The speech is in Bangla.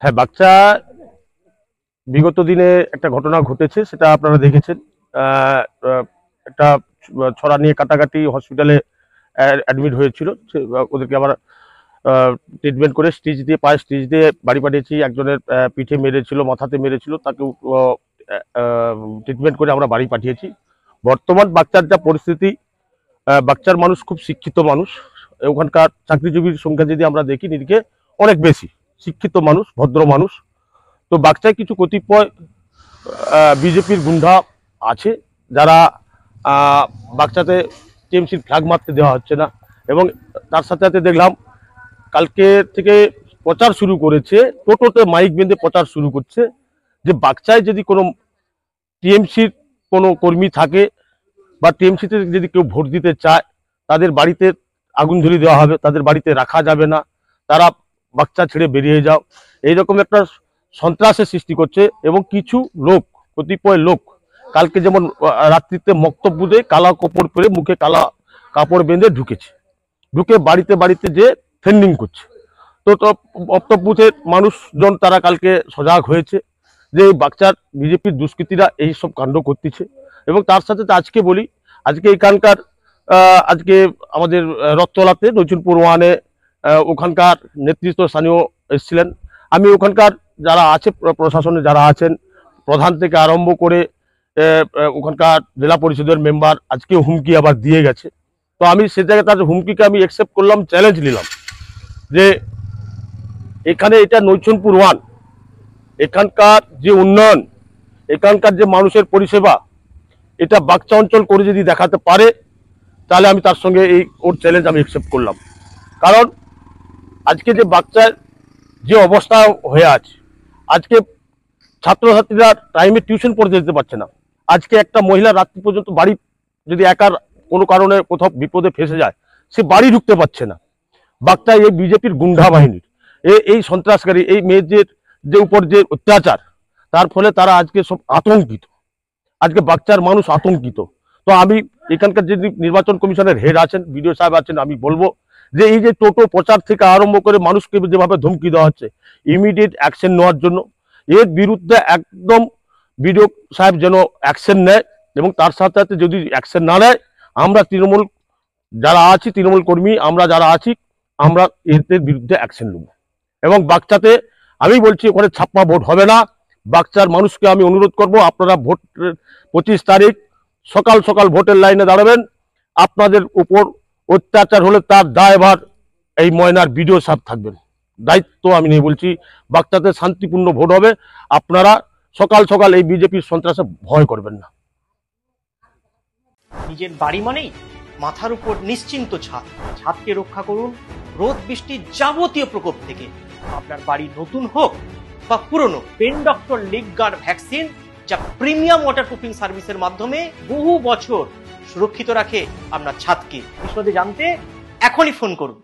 হ্যাঁ, বাচ্চা বিগত দিনে একটা ঘটনা ঘটেছে, সেটা আপনারা দেখেছেন। একটা ছড়া নিয়ে কাটাকাটি হসপিটালে অ্যাডমিট হয়েছিল। ওদেরকে আবার ট্রিটমেন্ট করে স্টিচ দিয়ে, পায়ে স্টিচ দিয়ে বাড়ি পাঠিয়েছি। একজনের পিঠে মেরেছিল, মাথাতে মেরেছিল, তাকে ট্রিটমেন্ট করে আমরা বাড়ি পাঠিয়েছি। বর্তমান বাচ্চার যা পরিস্থিতি, বাচ্চার মানুষ খুব শিক্ষিত মানুষ। ওখানকার চাকরিজীবীর সংখ্যা যদি আমরা দেখি, নিরিখে অনেক বেশি শিক্ষিত মানুষ, ভদ্র মানুষ। তো বাচ্চায় কিছু কতিপয় বিজেপির গুন্ডা আছে, যারা বাচ্চাতে টিএমসির ফ্ল্যাগ মারতে দেওয়া হচ্ছে না। এবং তার সাথে সাথে দেখলাম কালকে থেকে প্রচার শুরু করেছে, টোটোতে মাইক বেঁধে প্রচার শুরু করছে যে বাচ্চায় যদি কোনো টিএমসির কোনো কর্মী থাকে বা টিএমসিতে যদি কেউ ভোট দিতে চায়, তাদের বাড়িতে আগুন ধরিয়ে দেওয়া হবে, তাদের বাড়িতে রাখা যাবে না, তারা বাচ্চা ছেড়ে বেরিয়ে যাও, এইরকম একটা সন্ত্রাসের সৃষ্টি করছে। এবং কিছু লোক, কতিপয় লোক কালকে যেমন রাত্রিতে বক্তব্য দিয়ে কালা কাপড় পরে, মুখে কালা কাপড় বেঁধে ঢুকে বাড়িতে বাড়িতে যে থ্রেন্ডিং করছে। তো বক্তব্যের মানুষজন তারা কালকে সজাগ হয়েছে যে এই বাচ্চার বিজেপির দুষ্কৃতীরা এইসব কাণ্ড করতেছে। এবং তার সাথে আজকে বলি, আজকে এখানকার আজকে আমাদের রথতলাতে নৈচুনপুর ওয়ানে ওখানকার নেতৃত্ব স্থানীয় এসেছিলেন। আমি ওখানকার যারা আছে, প্রশাসনে যারা আছেন, প্রধান থেকে আরম্ভ করে ওখানকার জেলা পরিষদের মেম্বার আজকে হুমকি আবার দিয়ে গেছে। তো আমি সে জায়গায় তার হুমকিকে আমি অ্যাকসেপ্ট করলাম, চ্যালেঞ্জ নিলাম যে এখানে এটা নৈচুনপুর ওয়ান, এখানকার যে উন্নয়ন, এখানকার যে মানুষের পরিষেবা, এটা বাচ্চা অঞ্চল করে যদি দেখাতে পারে, তাহলে আমি তার সঙ্গে ওর চ্যালেঞ্জ আমি অ্যাকসেপ্ট করলাম। কারণ আজকে যে বাচ্চার যে অবস্থা হয়ে আছে, আজকে ছাত্রছাত্রীরা টাইমে টিউশন পড়তে যেতে পারছে না। আজকে একটা মহিলা রাত্রি পর্যন্ত বাড়ি, যদি একার কোনো কারণে কোথাও বিপদে ফেসে যায়, সে বাড়ি ঢুকতে পারছে না। বাচ্চা এই বিজেপির গুন্ডা বাহিনীর, এই সন্ত্রাসকারী, এই মেয়েদের যে উপর যে অত্যাচার, তার ফলে তারা আজকে সব আতঙ্কিত। আজকে বাচ্চার মানুষ আতঙ্কিত। তো আমি এখানকার যে নির্বাচন কমিশনের হেড আছেন, বিডিও সাহেব আছেন, আমি বলবো যে এই যে টোটো প্রচার থেকে আরম্ভ করে মানুষকে যেভাবে ধমকি দেওয়া হচ্ছে, ইমিডিয়েট অ্যাকশন নেওয়ার জন্য, এর বিরুদ্ধে একদম বিডিও সাহেব যেন অ্যাকশন নেয়। এবং তার সাথে সাথে যদি অ্যাকশন না নেয়, আমরা তৃণমূল যারা আছি, তৃণমূল কর্মী আমরা যারা আছি, আমরা এদের বিরুদ্ধে অ্যাকশন নেব। এবং বাচ্চাতে আমি বলছি, ওখানে ছাপ্পা ভোট হবে না। বাচ্চার মানুষকে আমি অনুরোধ করব, আপনারা ভোট 25 তারিখ সকাল সকাল ভোটের লাইনে দাঁড়াবেন। আপনাদের উপর অত্যাচার হলে তার দায়ভার এই ময়নার বিডিও সাহেব থাকবেন, দায়িত্ব আমি নিয়ে বলছি। বাচ্চাতে শান্তিপূর্ণ ভোট হবে। আপনারা সকাল সকাল এই বিজেপির সন্ত্রাসে ভয় করবেন না। নিজের বাড়ি মানেই মাথার উপর নিশ্চিন্ত ছাদ। ছাদকে রক্ষা করুন রোদ বৃষ্টির যাবতীয় প্রকোপ থেকে। আপনার বাড়ি নতুন হোক বা পুরনো, pen doctor leak guard vaccine, যা প্রিমিয়াম ওয়াটারপ্রুফিং সার্ভিসের মাধ্যমে বহু বছর সুরক্ষিত রাখে আপনার ছাদকে। বিশদে জানতে এখনই ফোন করুন।